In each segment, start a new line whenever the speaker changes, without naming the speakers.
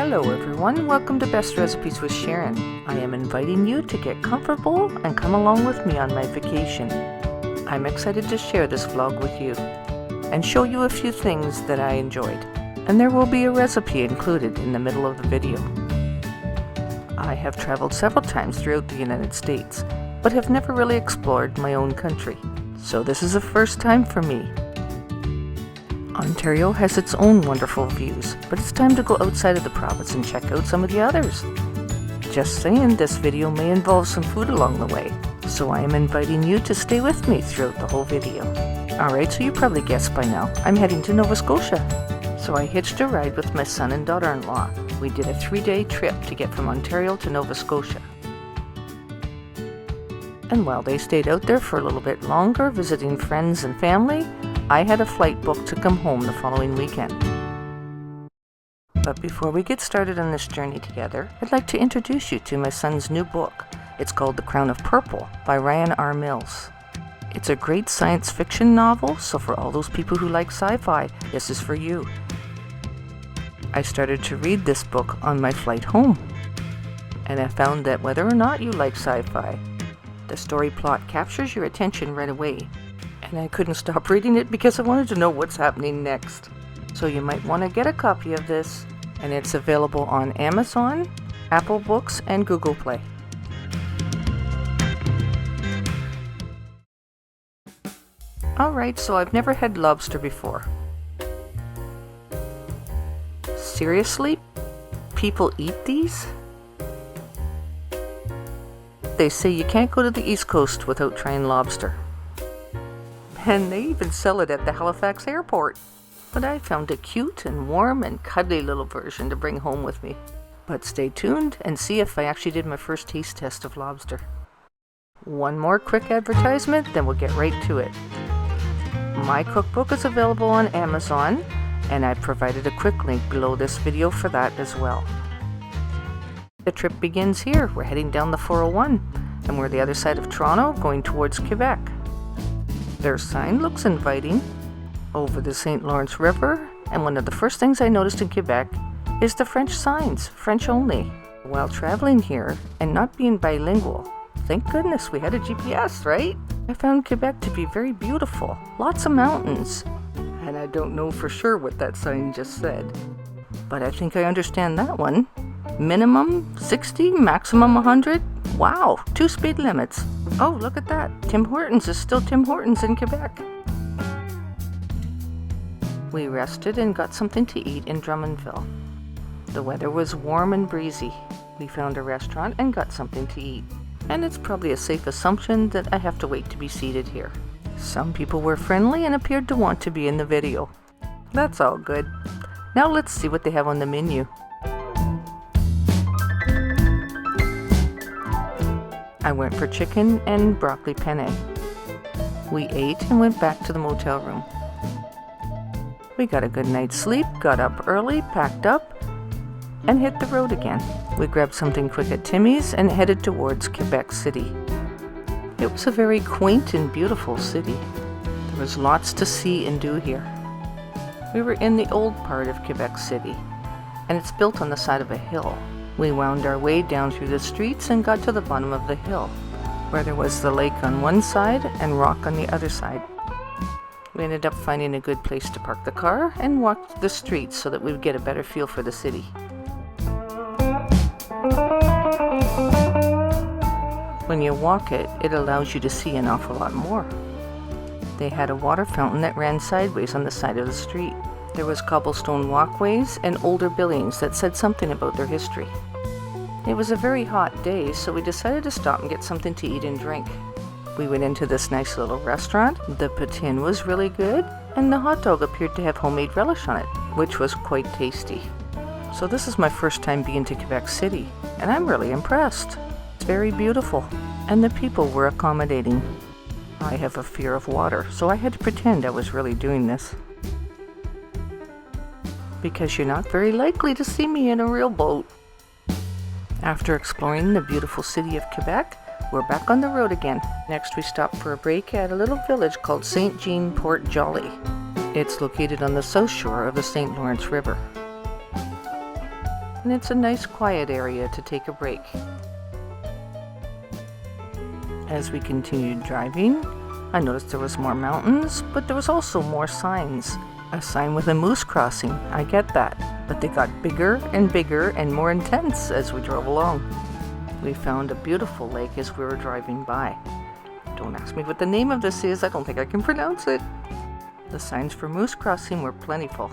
Hello everyone, welcome to Best Recipes with Sharon. I am inviting you to get comfortable and come along with me on my vacation. I'm excited to share this vlog with you and show you a few things that I enjoyed. And there will be a recipe included in the middle of the video. I have traveled several times throughout the United States, but have never really explored my own country. So this is a first time for me. Ontario has its own wonderful views, but it's time to go outside of the province and check out some of the others. Just saying, this video may involve some food along the way, so I am inviting you to stay with me throughout the whole video. Alright, so you probably guessed by now, I'm heading to Nova Scotia. So I hitched a ride with my son and daughter-in-law. We did a 3-day trip to get from Ontario to Nova Scotia. And while they stayed out there for a little bit longer, visiting friends and family, I had a flight booked to come home the following weekend. But before we get started on this journey together, I'd like to introduce you to my son's new book. It's called The Crown of Purple by Ryan R. Mills. It's a great science fiction novel, so for all those people who like sci-fi, this is for you. I started to read this book on my flight home, and I found that whether or not you like sci-fi, the story plot captures your attention right away. And I couldn't stop reading it because I wanted to know what's happening next. So you might want to get a copy of this, and it's available on Amazon, Apple Books, and Google Play. Alright, so I've never had lobster before. Seriously? People eat these? They say you can't go to the East Coast without trying lobster. And they even sell it at the Halifax airport. But I found a cute and warm and cuddly little version to bring home with me. But stay tuned and see if I actually did my first taste test of lobster. One more quick advertisement, then we'll get right to it. My cookbook is available on Amazon, and I've provided a quick link below this video for that as well. The trip begins here. We're heading down the 401, and we're the other side of Toronto, going towards Quebec. Their sign looks inviting, over the St. Lawrence River, and one of the first things I noticed in Quebec is the French signs, French only. While traveling here and not being bilingual, thank goodness we had a GPS, right? I found Quebec to be very beautiful, lots of mountains, and I don't know for sure what that sign just said, but I think I understand that one. Minimum 60, maximum 100. Wow, 2 speed limits. Oh, look at that. Tim Hortons is still Tim Hortons in Quebec. We rested and got something to eat in Drummondville. The weather was warm and breezy. We found a restaurant and got something to eat. And it's probably a safe assumption that I have to wait to be seated here. Some people were friendly and appeared to want to be in the video. That's all good. Now let's see what they have on the menu. I went for chicken and broccoli penne. We ate and went back to the motel room. We got a good night's sleep, got up early, packed up, and hit the road again. We grabbed something quick at Timmy's and headed towards Quebec City. It was a very quaint and beautiful city. There was lots to see and do here. We were in the old part of Quebec City, and it's built on the side of a hill. We wound our way down through the streets and got to the bottom of the hill, where there was the lake on one side and rock on the other side. We ended up finding a good place to park the car and walked the streets so that we would get a better feel for the city. When you walk it, it allows you to see an awful lot more. They had a water fountain that ran sideways on the side of the street. There was cobblestone walkways and older buildings that said something about their history. It was a very hot day, so we decided to stop and get something to eat and drink. We went into this nice little restaurant. The poutine was really good, and the hot dog appeared to have homemade relish on it, which was quite tasty. So this is my first time being to Quebec City, and I'm really impressed. It's very beautiful, and the people were accommodating. I have a fear of water, so I had to pretend I was really doing this. Because you're not very likely to see me in a real boat. After exploring the beautiful city of Quebec, we're back on the road again. Next we stopped for a break at a little village called St. Jean Port Jolly. It's located on the south shore of the St. Lawrence River. and it's a nice quiet area to take a break. As we continued driving, I noticed there was more mountains, but there was also more signs. A sign with a moose crossing, I get that, but they got bigger and more intense as we drove along. We found a beautiful lake as we were driving by. Don't ask me what the name of this is, I don't think I can pronounce it. The signs for moose crossing were plentiful.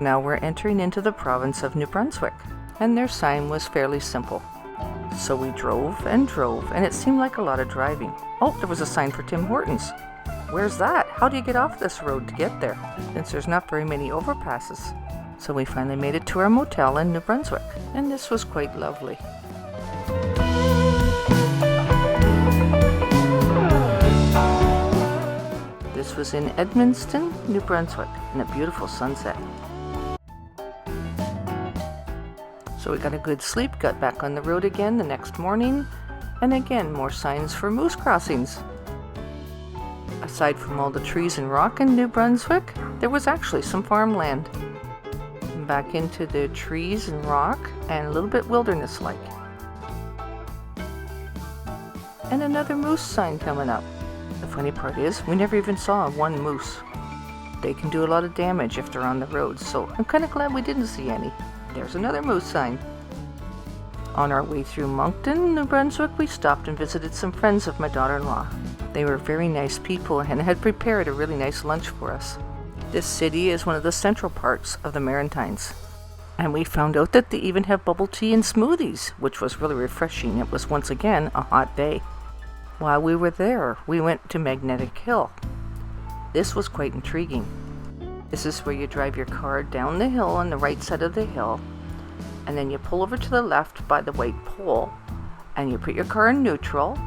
Now we're entering into the province of New Brunswick, and their sign was fairly simple. So we drove, and it seemed like a lot of driving. Oh, there was a sign for Tim Hortons. Where's that? How do you get off this road to get there? Since there's not very many overpasses. So we finally made it to our motel in New Brunswick, and this was quite lovely. This was in Edmundston, New Brunswick, and a beautiful sunset. So we got a good sleep, got back on the road again the next morning, and again more signs for moose crossings. Aside from all the trees and rock in New Brunswick, there was actually some farmland. Back into the trees and rock, and a little bit wilderness-like. And another moose sign coming up. The funny part is, we never even saw one moose. They can do a lot of damage if they're on the road, so I'm kind of glad we didn't see any. There's another moose sign. On our way through Moncton, New Brunswick, we stopped and visited some friends of my daughter-in-law. They were very nice people and had prepared a really nice lunch for us. This city is one of the central parts of the Maritimes. And we found out that they even have bubble tea and smoothies, which was really refreshing. It was once again a hot day. While we were there, we went to Magnetic Hill. This was quite intriguing. This is where you drive your car down the hill on the right side of the hill, and then you pull over to the left by the white pole, and you put your car in neutral,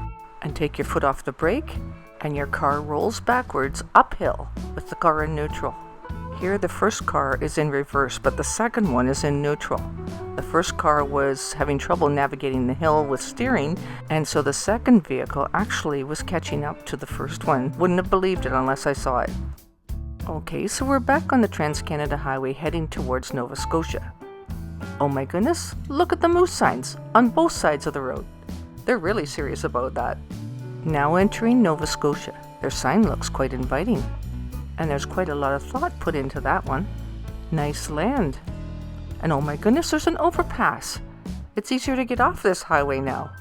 and take your foot off the brake, and your car rolls backwards uphill with the car in neutral. Here the first car is in reverse, but the second one is in neutral. The first car was having trouble navigating the hill with steering, and so the second vehicle actually was catching up to the first one. Wouldn't have believed it unless I saw it. Okay, so we're back on the Trans-Canada Highway heading towards Nova Scotia. Oh my goodness, look at the moose signs on both sides of the road. They're really serious about that. Now entering Nova Scotia. Their sign looks quite inviting. And there's quite a lot of thought put into that one. Nice land. And oh my goodness, there's an overpass. It's easier to get off this highway now.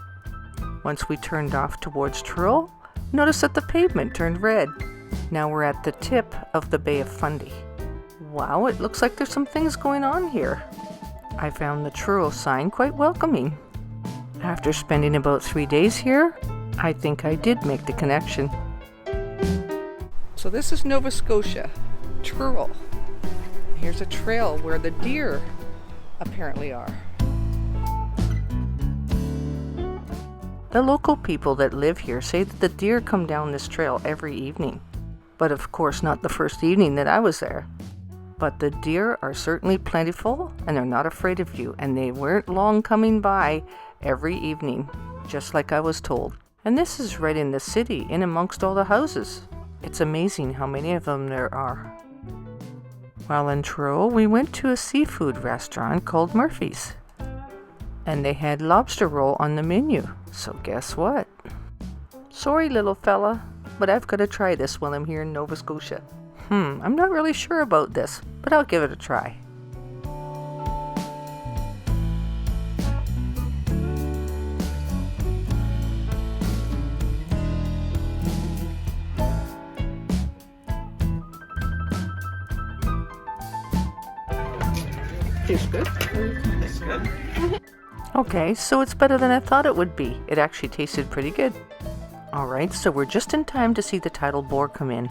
Once we turned off towards Truro, notice that the pavement turned red. Now we're at the tip of the Bay of Fundy. Wow, it looks like there's some things going on here. I found the Truro sign quite welcoming. After spending about 3 days here, I think I did make the connection. So this is Nova Scotia, Truro. Here's a trail where the deer apparently are. The local people that live here say that the deer come down this trail every evening. But of course not the first evening that I was there. But the deer are certainly plentiful, and they're not afraid of you, and they weren't long coming by every evening, just like I was told. And this is right in the city, in amongst all the houses. It's amazing how many of them there are. While in Truro, we went to a seafood restaurant called Murphy's. And they had lobster roll on the menu, so guess what? Sorry, little fella, but I've got to try this while I'm here in Nova Scotia. I'm not really sure about this, but I'll give it a try. Tastes good.
Tastes good.
Okay, so it's better than I thought it would be. It actually tasted pretty good. Alright, so we're just in time to see the tidal bore come in.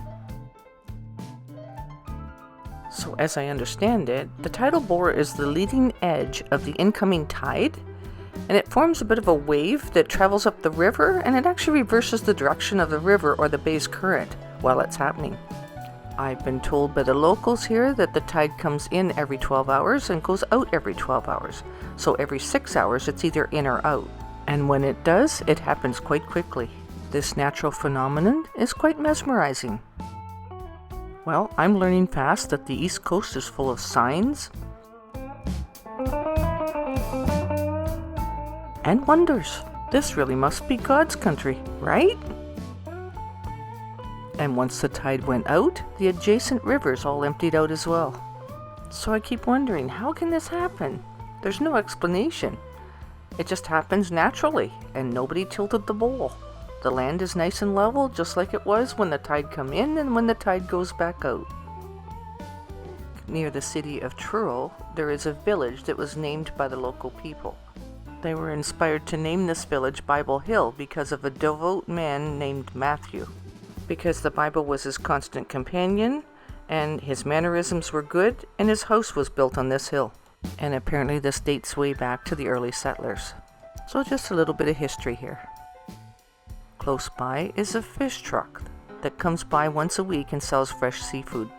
So as I understand it, the tidal bore is the leading edge of the incoming tide, and it forms a bit of a wave that travels up the river, and it actually reverses the direction of the river or the bay's current while it's happening. I've been told by the locals here that the tide comes in every 12 hours and goes out every 12 hours. So every 6 hours it's either in or out. And when it does, it happens quite quickly. This natural phenomenon is quite mesmerizing. Well, I'm learning fast that the East Coast is full of signs and wonders, this really must be God's country, right? And once the tide went out, the adjacent rivers all emptied out as well. So I keep wondering, how can this happen? There's no explanation. It just happens naturally, and nobody tilted the bowl. The land is nice and level, just like it was when the tide come in and when the tide goes back out. Near the city of Truro, there is a village that was named by the local people. They were inspired to name this village Bible Hill because of a devout man named Matthew. Because the Bible was his constant companion, and his mannerisms were good, and his house was built on this hill. And apparently this dates way back to the early settlers. So just a little bit of history here. Close by is a fish truck that comes by once a week and sells fresh seafood.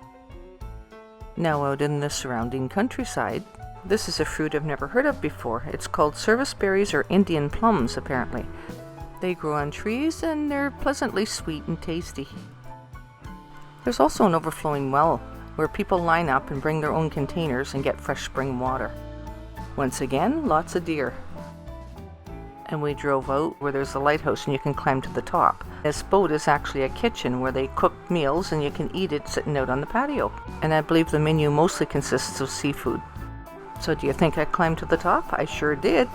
Now out in the surrounding countryside, this is a fruit I've never heard of before. It's called service berries or Indian plums, apparently. They grow on trees and they're pleasantly sweet and tasty. There's also an overflowing well where people line up and bring their own containers and get fresh spring water. Once again, lots of deer. And we drove out where there's a lighthouse and you can climb to the top. This boat is actually a kitchen where they cook meals and you can eat it sitting out on the patio. And I believe the menu mostly consists of seafood. So do you think I climbed to the top? I sure did.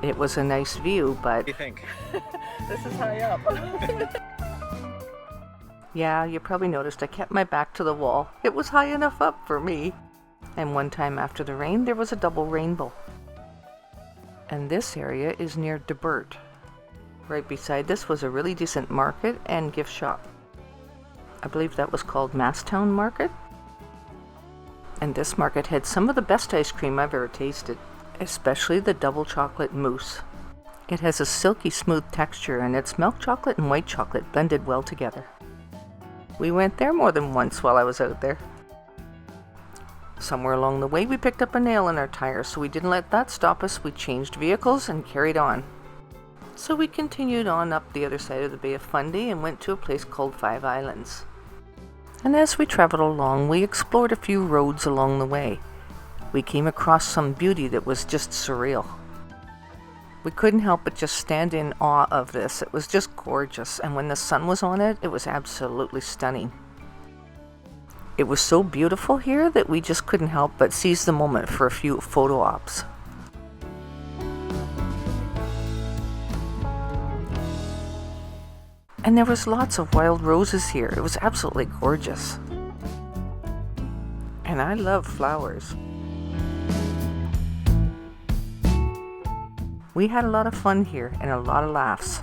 It was a nice view, but...
What do you think?
This is high up. Yeah, you probably noticed I kept my back to the wall. It was high enough up for me. And one time after the rain, there was a double rainbow. And this area is near De Burt. Right beside this was a really decent market and gift shop. I believe that was called Masstown Market. And this market had some of the best ice cream I've ever tasted, especially the double chocolate mousse. It has a silky smooth texture and it's milk chocolate and white chocolate blended well together. We went there more than once while I was out there. Somewhere along the way we picked up a nail in our tire, so we didn't let that stop us. We changed vehicles and carried on. So we continued on up the other side of the Bay of Fundy and went to a place called Five Islands. And as we traveled along, we explored a few roads along the way. We came across some beauty that was just surreal. We couldn't help but just stand in awe of this. It was just gorgeous, and when the sun was on it, it was absolutely stunning. It was so beautiful here that we just couldn't help but seize the moment for a few photo ops. And there was lots of wild roses here. It was absolutely gorgeous. And I love flowers. We had a lot of fun here and a lot of laughs.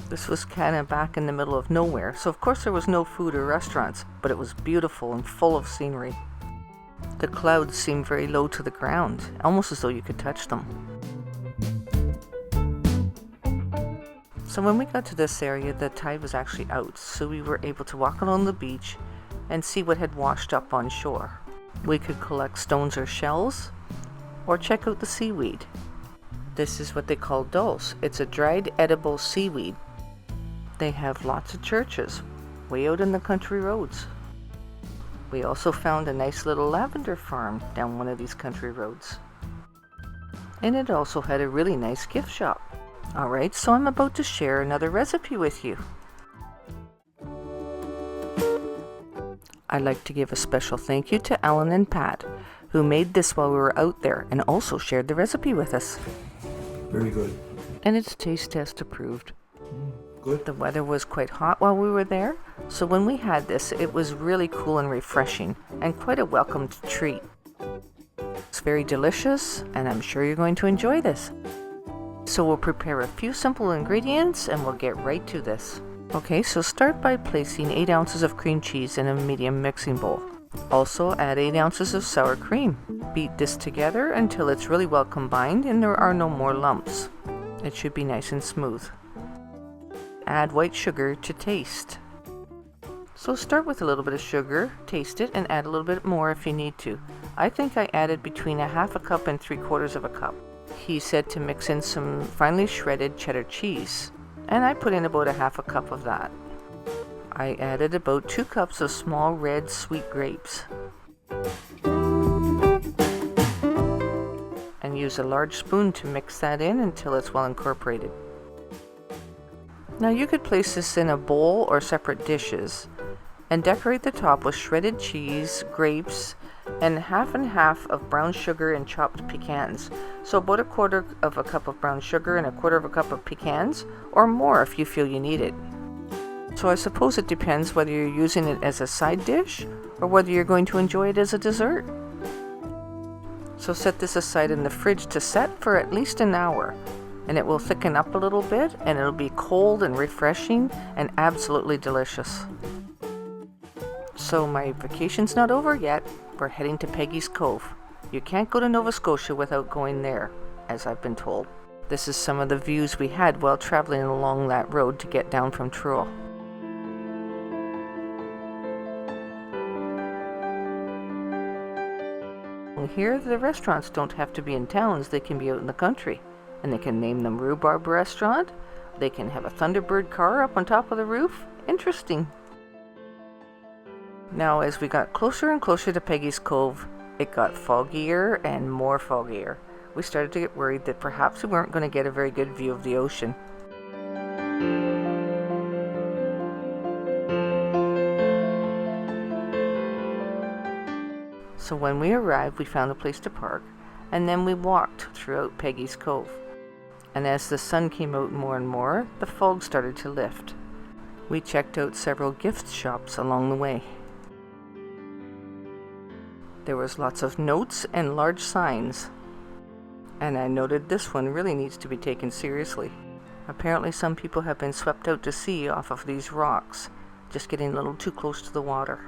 This was kind of back in the middle of nowhere, so of course there was no food or restaurants, but it was beautiful and full of scenery. The clouds seemed very low to the ground, almost as though you could touch them. So when we got to this area, the tide was actually out, so we were able to walk along the beach and see what had washed up on shore. We could collect stones or shells, or check out the seaweed. This is what they call dulse. It's a dried edible seaweed. They have lots of churches way out in the country roads. We also found a nice little lavender farm down one of these country roads. And it also had a really nice gift shop. Alright, so I'm about to share another recipe with you. I'd like to give a special thank you to Alan and Pat, who made this while we were out there and also shared the recipe with us.
Very good.
And it's taste test approved.
Good.
The weather was quite hot while we were there, so when we had this, it was really cool and refreshing, and quite a welcomed treat. It's very delicious, and I'm sure you're going to enjoy this. So we'll prepare a few simple ingredients, and we'll get right to this. Okay, so start by placing 8 ounces of cream cheese in a medium mixing bowl. Also add 8 ounces of sour cream. Beat this together until it's really well combined and there are no more lumps. It should be nice and smooth. Add white sugar to taste. So start with a little bit of sugar, taste it, and add a little bit more if you need to. I think I added between a half a cup and 3/4 of a cup. He said to mix in some finely shredded cheddar cheese, and I put in about a half a cup of that. I added about 2 cups of small red sweet grapes. and use a large spoon to mix that in until it's well incorporated. Now you could place this in a bowl or separate dishes and decorate the top with shredded cheese, grapes, and half of brown sugar and chopped pecans. So about 1/4 of a cup of brown sugar and 1/4 of a cup of pecans, or more if you feel you need it. So I suppose it depends whether you're using it as a side dish or whether you're going to enjoy it as a dessert. So set this aside in the fridge to set for at least an hour, and it will thicken up a little bit, and it'll be cold and refreshing and absolutely delicious. So my vacation's not over yet. We're heading to Peggy's Cove. You can't go to Nova Scotia without going there, as I've been told. This is some of the views we had while traveling along that road to get down from Truro. Here, the restaurants don't have to be in towns, they can be out in the country. And they can name them Rhubarb Restaurant. They can have a Thunderbird car up on top of the roof. Interesting. Now, as we got closer and closer to Peggy's Cove, it got foggier and more foggier. We started to get worried that perhaps we weren't going to get a very good view of the ocean. So when we arrived, we found a place to park, and then we walked throughout Peggy's Cove. And as the sun came out more and more, the fog started to lift. We checked out several gift shops along the way. There was lots of notes and large signs. And I noted this one really needs to be taken seriously. Apparently some people have been swept out to sea off of these rocks, just getting a little too close to the water.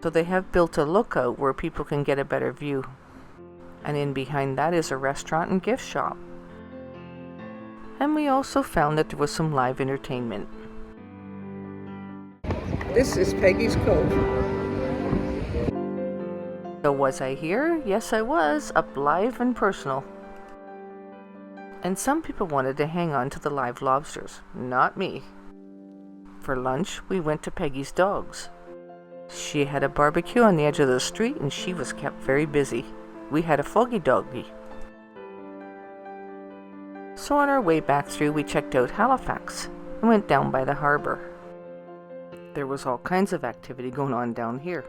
So they have built a lookout where people can get a better view. And in behind that is a restaurant and gift shop. And we also found that there was some live entertainment. This is Peggy's Cove. So was I here? Yes, I was, up live and personal. And some people wanted to hang on to the live lobsters. Not me. For lunch, we went to Peggy's Dogs. She had a barbecue on the edge of the street and she was kept very busy. We had a foggy doggy. So on our way back through, we checked out Halifax and went down by the harbor. There was all kinds of activity going on down here.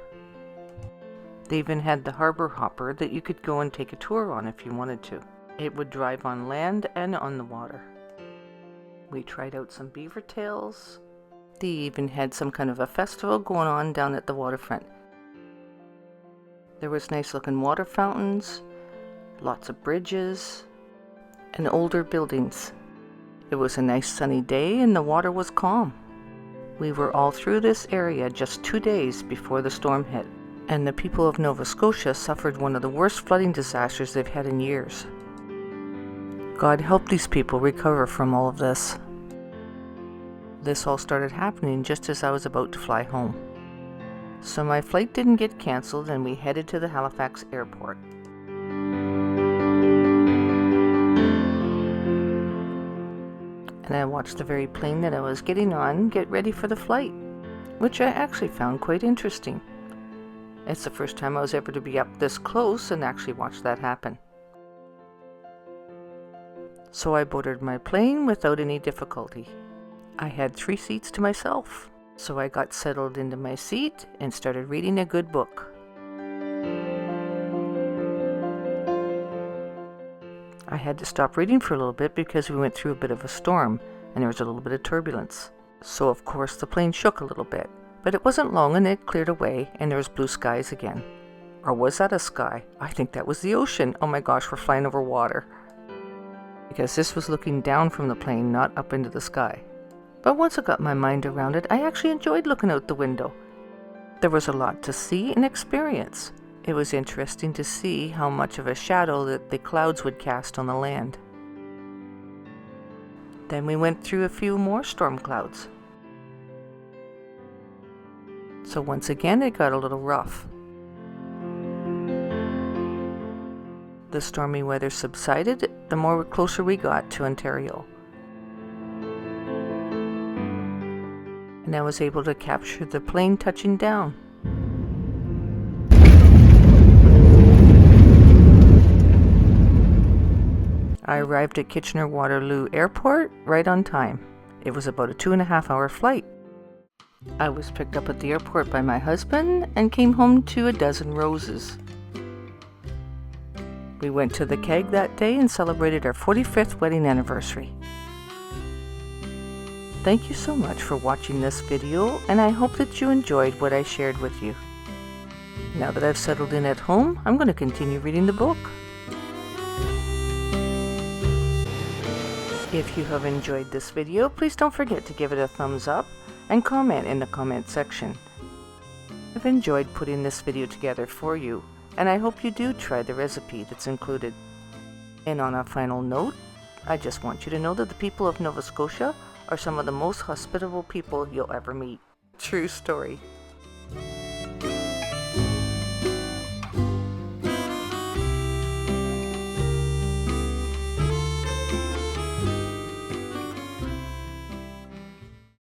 They even had the harbor hopper that you could go and take a tour on if you wanted to. It would drive on land and on the water. We tried out some beaver tails. They even had some kind of a festival going on down at the waterfront. There was nice looking water fountains, lots of bridges, and older buildings. It was a nice sunny day and the water was calm. We were all through this area just 2 days before the storm hit, and the people of Nova Scotia suffered one of the worst flooding disasters they've had in years. God help these people recover from all of this. This all started happening just as I was about to fly home. So my flight didn't get cancelled and we headed to the Halifax airport. And I watched the very plane that I was getting on get ready for the flight, which I actually found quite interesting. It's the first time I was ever to be up this close and actually watch that happen. So I boarded my plane without any difficulty. I had 3 seats to myself, so I got settled into my seat and started reading a good book. I had to stop reading for a little bit because we went through a bit of a storm and there was a little bit of turbulence. So of course the plane shook a little bit, but it wasn't long and it cleared away and there was blue skies again. Or was that a sky? I think that was the ocean. Oh my gosh, we're flying over water. Because this was looking down from the plane, not up into the sky. But once I got my mind around it, I actually enjoyed looking out the window. There was a lot to see and experience. It was interesting to see how much of a shadow that the clouds would cast on the land. Then we went through a few more storm clouds. So once again it got a little rough. The stormy weather subsided the more closer we got to Ontario. And I was able to capture the plane touching down. I arrived at Kitchener-Waterloo Airport right on time. It was about a 2.5-hour flight. I was picked up at the airport by my husband and came home to a dozen roses. We went to the keg that day and celebrated our 45th wedding anniversary. Thank you so much for watching this video, and I hope that you enjoyed what I shared with you. Now that I've settled in at home, I'm going to continue reading the book. If you have enjoyed this video, please don't forget to give it a thumbs up and comment in the comment section. I've enjoyed putting this video together for you, and I hope you do try the recipe that's included. And on a final note, I just want you to know that the people of Nova Scotia are some of the most hospitable people you'll ever meet. True story.